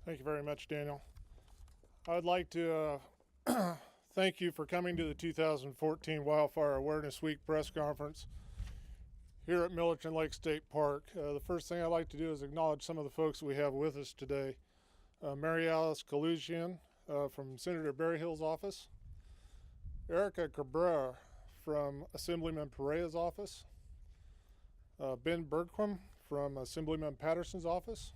Thank you very much, Daniel. I'd like to thank you for coming to the 2014 Wildfire Awareness Week press conference here at Millerton Lake State Park. The first thing I'd like to do is acknowledge some of the folks we have with us today. Mary Alice Kalusian from Senator Berryhill's office, Erica Cabrera from Assemblyman Pereira's office, Ben Bergquam from Assemblyman Patterson's office,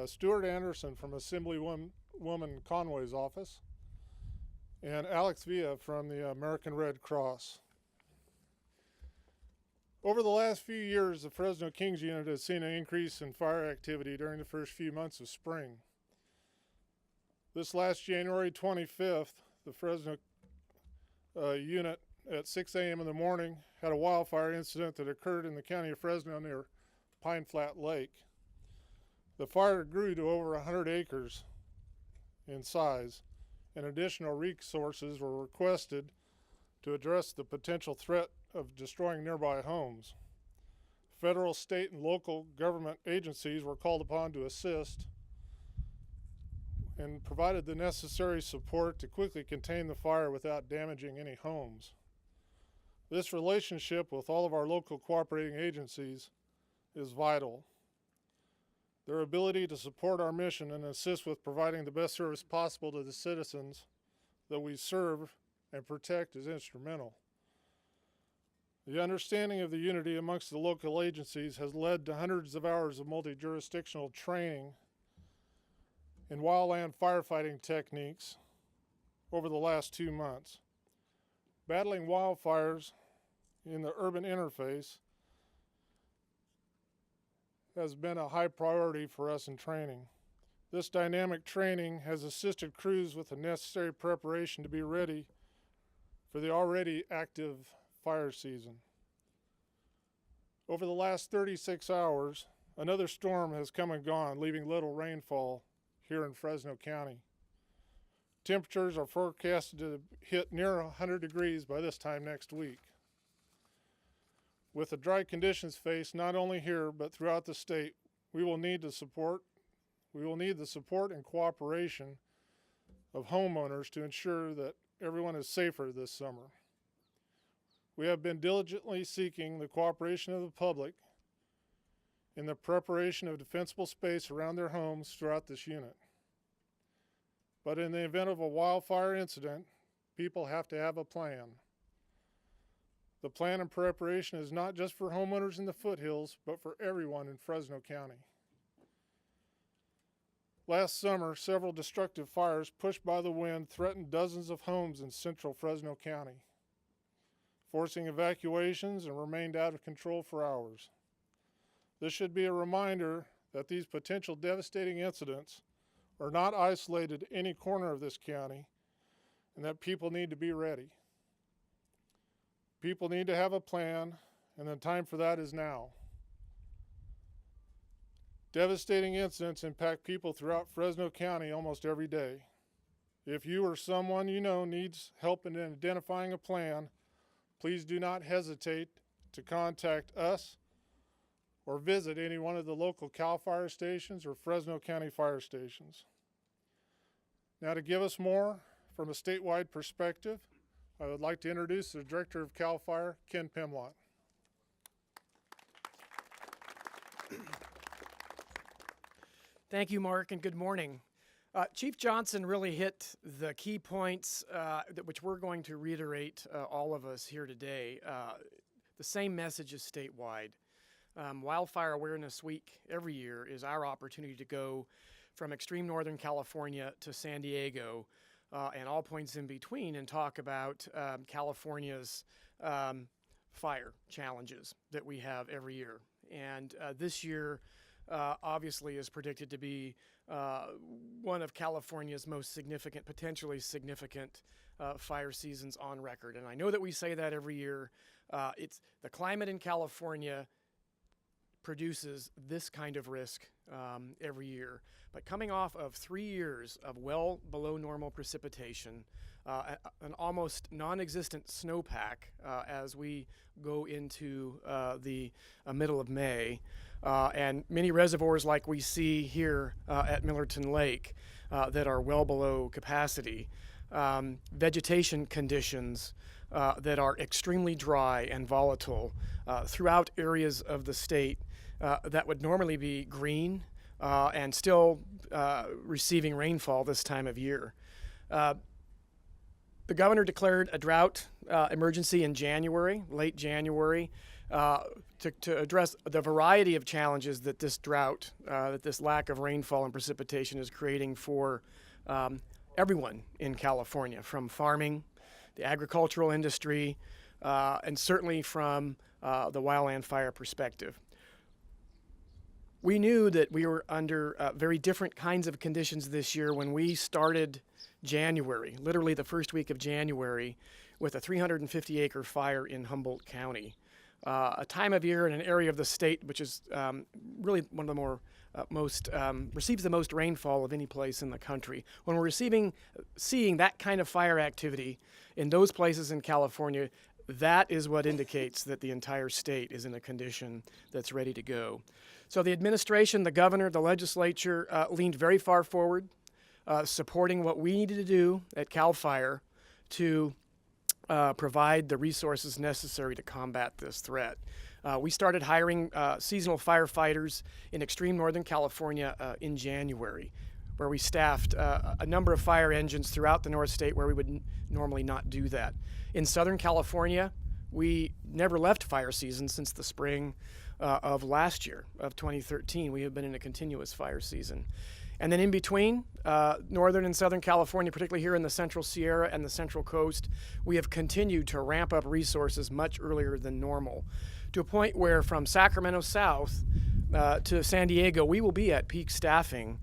Stuart Anderson from Assemblywoman Conway's office, and Alex Villa from the American Red Cross. Over the last few years, the Fresno Kings unit has seen an increase in fire activity during the first few months of spring. This last January 25th, the Fresno unit at 6 a.m. in the morning had a wildfire incident that occurred in the county of Fresno near Pine Flat Lake. The fire grew to over 100 acres in size, and additional resources were requested to address the potential threat of destroying nearby homes. Federal, state, and local government agencies were called upon to assist and provided the necessary support to quickly contain the fire without damaging any homes. This relationship with all of our local cooperating agencies is vital. Their ability to support our mission and assist with providing the best service possible to the citizens that we serve and protect is instrumental. The understanding of the unity amongst the local agencies has led to hundreds of hours of multi-jurisdictional training in wildland firefighting techniques over the last 2 months. Battling wildfires in the urban interface has been a high priority for us in training. This dynamic training has assisted crews with the necessary preparation to be ready for the already active fire season. Over the last 36 hours, another storm has come and gone, leaving little rainfall here in Fresno County. Temperatures are forecasted to hit near 100 degrees by this time next week. With the dry conditions faced not only here but throughout the state, we will need the support and cooperation of homeowners to ensure that everyone is safer this summer. We have been diligently seeking the cooperation of the public in the preparation of defensible space around their homes throughout this unit. But in the event of a wildfire incident, people have to have a plan. The plan and preparation is not just for homeowners in the foothills, but for everyone in Fresno County. Last summer, several destructive fires pushed by the wind threatened dozens of homes in central Fresno County, forcing evacuations and remained out of control for hours. This should be a reminder that these potential devastating incidents are not isolated to any corner of this county and that people need to be ready. People need to have a plan, and the time for that is now. Devastating incidents impact people throughout Fresno County almost every day. If you or someone you know needs help in identifying a plan, please do not hesitate to contact us or visit any one of the local CAL fire stations or Fresno County fire stations. Now, to give us more from a statewide perspective, I would like to introduce the Director of CAL FIRE, Ken Pimlott. Thank you, Mark, and good morning. Chief Johnson really hit the key points which we're going to reiterate, all of us here today. The same message is statewide. Wildfire Awareness Week every year is our opportunity to go from extreme Northern California to San Diego and all points in between and talk about California's fire challenges that we have every year. And this year obviously is predicted to be one of California's most significant, potentially significant fire seasons on record. And I know that we say that every year. It's the climate in California produces this kind of risk every year. But coming off of 3 years of well below normal precipitation, an almost non-existent snowpack as we go into the middle of May. And many reservoirs like we see here at Millerton Lake that are well below capacity. Vegetation conditions that are extremely dry and volatile throughout areas of the state that would normally be green and still receiving rainfall this time of year. The governor declared a drought emergency in January, late January, to address the variety of challenges that this drought, that this lack of rainfall and precipitation is creating for everyone in California, from farming, the agricultural industry, and certainly from the wildfire perspective. We knew that we were under very different kinds of conditions this year when we started January, literally the first week of January, with a 350-acre fire in Humboldt County. A time of year in an area of the state which is really one of the more receives the most rainfall of any place in the country. When we're seeing that kind of fire activity in those places in California, that is what indicates that the entire state is in a condition that's ready to go. So the administration, the governor, the legislature leaned very far forward, supporting what we needed to do at CAL FIRE to provide the resources necessary to combat this threat. We started hiring seasonal firefighters in extreme Northern California in January, where we staffed a number of fire engines throughout the North State where we would normally not do that. In Southern California, we never left fire season since the spring of last year, of 2013. We have been in a continuous fire season. And then in between, Northern and Southern California, particularly here in the Central Sierra and the Central Coast, we have continued to ramp up resources much earlier than normal, to a point where from Sacramento South to San Diego, we will be at peak staffing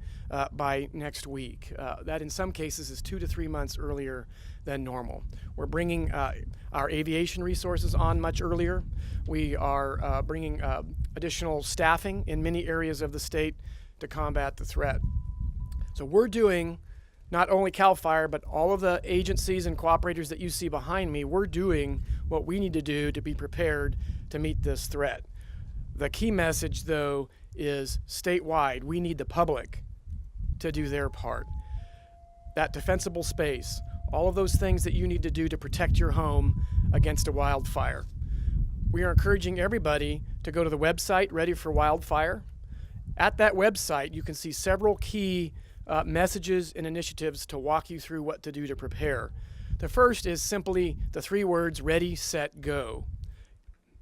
by next week. That in some cases is 2 to 3 months earlier than normal. We're bringing our aviation resources on much earlier. We are bringing additional staffing in many areas of the state to combat the threat. So we're doing, not only CAL FIRE, but all of the agencies and cooperators that you see behind me, we're doing what we need to do to be prepared to meet this threat. The key message, though, is statewide, we need the public to do their part. That defensible space, all of those things that you need to do to protect your home against a wildfire. We are encouraging everybody to go to the website, Ready for Wildfire. At that website, you can see several key messages and initiatives to walk you through what to do to prepare. The first is simply the 3 words, ready, set, go.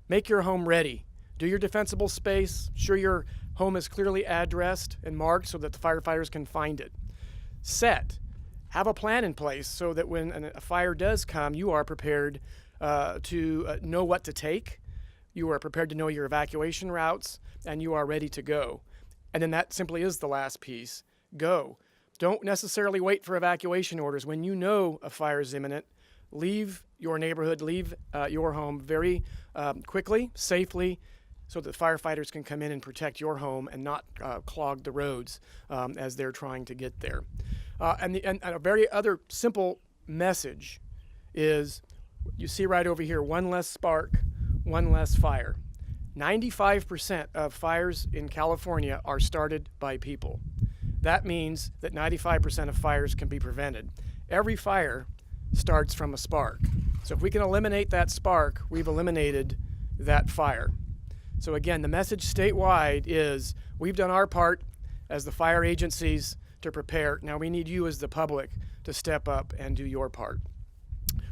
Make your home ready. Do your defensible space. Sure your home is clearly addressed and marked so that the firefighters can find it. Set. Have a plan in place so that when a fire does come, you are prepared to know what to take. You are prepared to know your evacuation routes, and you are ready to go. And then that simply is the last piece. Go. Don't necessarily wait for evacuation orders. When you know a fire is imminent, leave your neighborhood, leave your home very quickly, safely, so that firefighters can come in and protect your home and not clog the roads as they're trying to get there. And a very other simple message is, you see right over here, one less spark, one less fire. 95% of fires in California are started by people. That means that 95% of fires can be prevented. Every fire starts from a spark. So if we can eliminate that spark, we've eliminated that fire. So again, the message statewide is we've done our part as the fire agencies to prepare. Now we need you as the public to step up and do your part.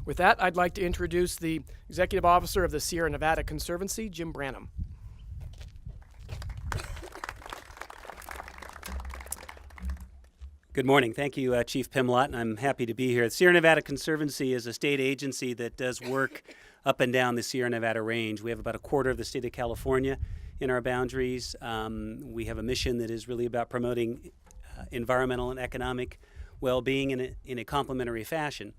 With that, I'd like to introduce the Executive Officer of the Sierra Nevada Conservancy, Jim Branham. Good morning. Thank you, Chief Pimlott, and I'm happy to be here. The Sierra Nevada Conservancy is a state agency that does work up and down the Sierra Nevada range. We have about a quarter of the state of California in our boundaries. We have a mission that is really about promoting environmental and economic well-being in a complementary fashion.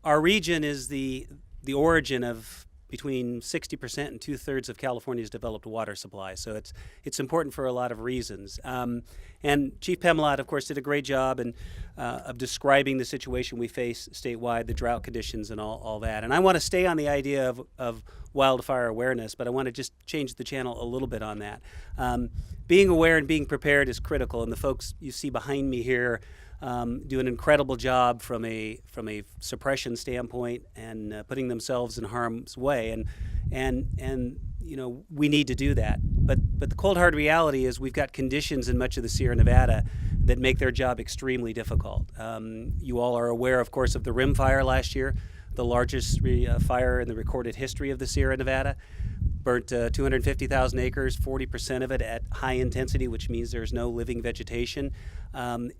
Our region is the origin of between 60% and 2/3 of California's developed water supply. So it's important for a lot of reasons. And Chief Pimlott, of course, did a great job of describing the situation we face statewide, the drought conditions and all that. And I want to stay on the idea of wildfire awareness, but I want to just change the channel a little bit on that. Being aware and being prepared is critical, and the folks you see behind me here do an incredible job from a suppression standpoint and putting themselves in harm's way, and you know, we need to do that. But the cold hard reality is we've got conditions in much of the Sierra Nevada that make their job extremely difficult. You all are aware, of course, of the Rim Fire last year, the largest fire in the recorded history of the Sierra Nevada. Burnt 250,000 acres, 40% of it at high intensity, which means there's no living vegetation.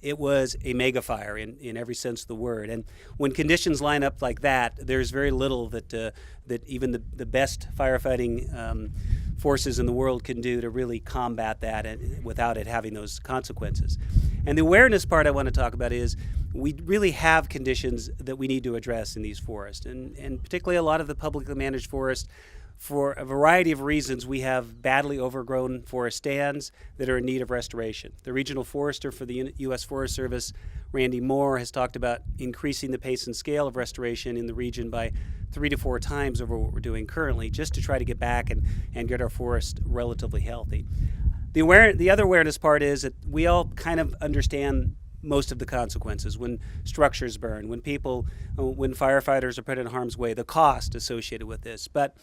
It was a mega fire in every sense of the word. And when conditions line up like that, there's very little that even the best firefighting forces in the world can do to really combat that without it having those consequences. And the awareness part I want to talk about is we really have conditions that we need to address in these forests, and particularly a lot of the publicly managed forests. For a variety of reasons, we have badly overgrown forest stands that are in need of restoration. The regional forester for the U.S. Forest Service, Randy Moore, has talked about increasing the pace and scale of restoration in the region by 3 to 4 times over what we're doing currently, just to try to get back and get our forest relatively healthy. The other awareness part is that we all kind of understand most of the consequences when structures burn, when firefighters are put in harm's way, the cost associated with this. But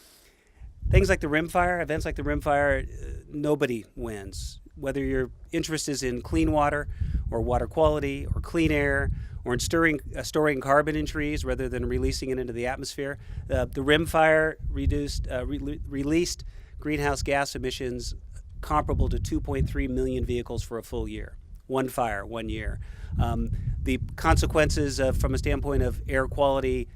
things like the Rim Fire, events like the Rim Fire, nobody wins. Whether your interest is in clean water or water quality or clean air or in storing carbon in trees rather than releasing it into the atmosphere, the Rim Fire released greenhouse gas emissions comparable to 2.3 million vehicles for a full year. One fire, 1 year. The consequences from a standpoint of air quality,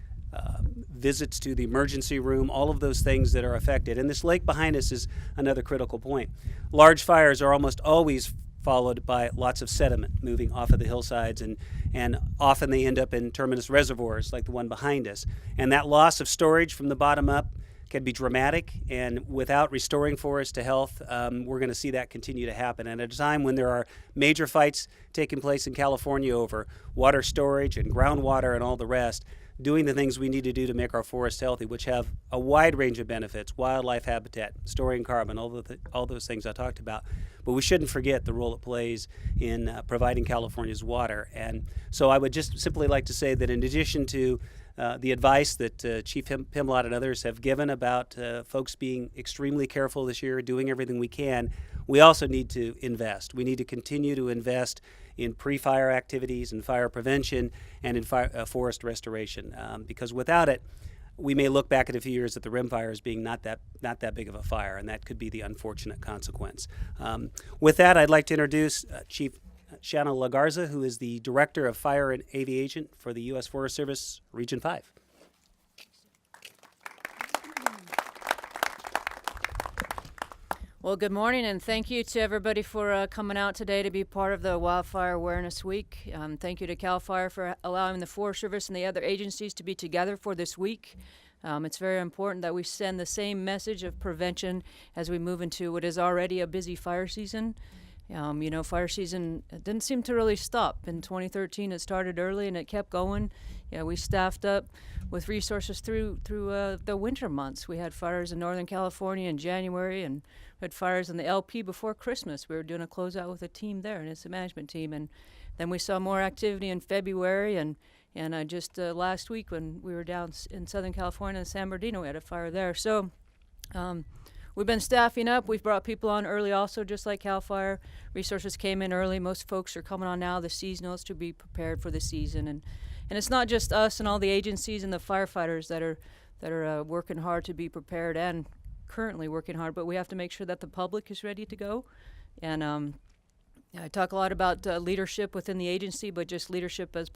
visits to the emergency room, all of those things that are affected. And this lake behind us is another critical point. Large fires are almost always followed by lots of sediment moving off of the hillsides, and often they end up in terminus reservoirs like the one behind us. And that loss of storage from the bottom up can be dramatic, and without restoring forests to health, we're going to see that continue to happen. And at a time when there are major fights taking place in California over water storage and groundwater and all the rest, doing the things we need to do to make our forests healthy, which have a wide range of benefits, wildlife habitat, storing carbon, all those things I talked about. But we shouldn't forget the role it plays in providing California's water. And so I would just simply like to say that in addition to the advice that Chief Pimlott and others have given about folks being extremely careful this year, doing everything we can, we also need to invest. We need to continue to invest in pre-fire activities and fire prevention and in forest restoration, because without it, we may look back at a few years at the Rim Fire as being not that big of a fire, and that could be the unfortunate consequence. With that, I'd like to introduce Chief Shanna Lagarza, who is the Director of Fire and Aviation for the U.S. Forest Service, Region 5. Well, good morning, and thank you to everybody for coming out today to be part of the Wildfire Awareness Week. Thank you to CAL FIRE for allowing the Forest Service and the other agencies to be together for this week. It's very important that we send the same message of prevention as we move into what is already a busy fire season. Fire season didn't seem to really stop. In 2013, it started early and it kept going. We staffed up with resources through the winter months. We had fires in Northern California in January, and we had fires in the LP before Christmas. We were doing a closeout with a team there, and it's a management team. And then we saw more activity in February, and just last week when we were down in Southern California in San Bernardino, we had a fire there. So we've been staffing up. We've brought people on early also, just like CAL FIRE. Resources came in early. Most folks are coming on now, the seasonals, to be prepared for the season. And it's not just us and all the agencies and the firefighters that are working hard to be prepared and currently working hard, but we have to make sure that the public is ready to go. And I talk a lot about leadership within the agency, but just leadership as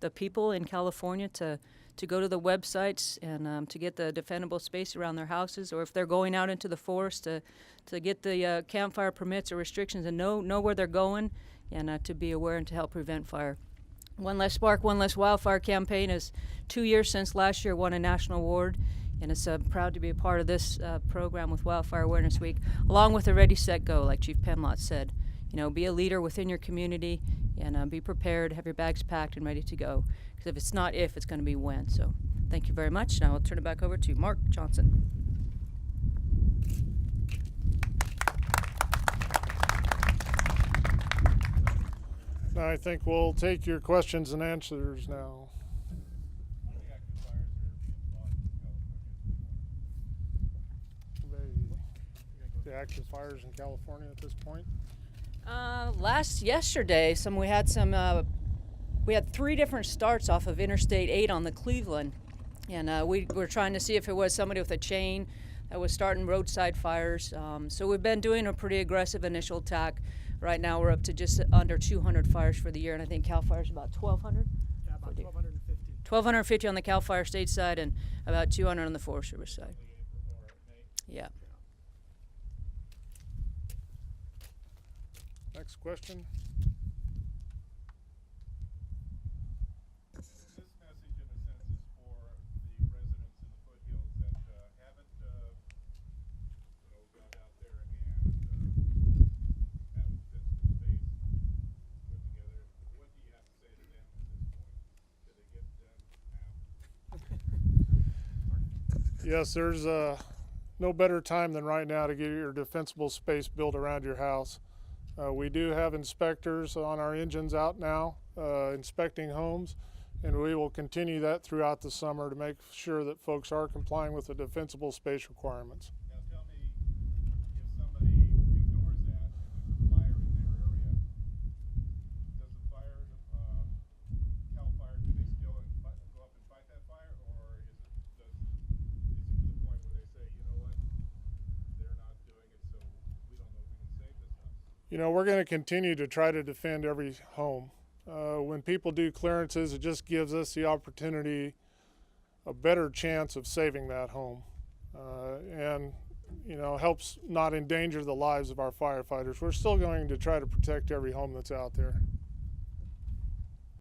the people in California to go to the websites and to get the defendable space around their houses, or if they're going out into the forest to get the campfire permits or restrictions and know where they're going, and to be aware and to help prevent fire. One Less Spark, One Less Wildfire campaign is 2 years since last year won a national award And it's proud to be a part of this program with Wildfire Awareness Week, along with the Ready, Set, Go, like Chief Pimlott said. You know, be a leader within your community and be prepared, have your bags packed and ready to go. Because if it's not if, it's going to be when. So thank you very much. Now I'll turn it back over to Mark Johnson. I think we'll take your questions and answers now. The active fires in California at this point? Yesterday, we had 3 different starts off of Interstate 8 on the Cleveland, and we were trying to see if it was somebody with a chain that was starting roadside fires. So we've been doing a pretty aggressive initial attack. Right now, we're up to just under 200 fires for the year, and I think Cal Fire's about 1,200. Yeah, about 1,250. 1,250 on the Cal Fire state side, and about 200 on the Forest Service side. Yeah. Next question. This message, in a sense, is for the residents in the foothills that haven't, got out there and have a defensible space put together. What do you have to say to them at this point? Should they get them now? Yes, there's no better time than right now to get your defensible space built around your house. We do have inspectors on our engines out now inspecting homes, and we will continue that throughout the summer to make sure that folks are complying with the defensible space requirements. Now tell me, if somebody ignores that and there's a fire in their area, does the fire, Cal Fire, do they still go up and fight that fire, or is it to the point where they say, you know what, they're not doing it, so we don't know if we can save this house? You know, we're going to continue to try to defend every home. When people do clearances, it just gives us the opportunity, a better chance of saving that home. And, you know, helps not endanger the lives of our firefighters. We're still going to try to protect every home that's out there.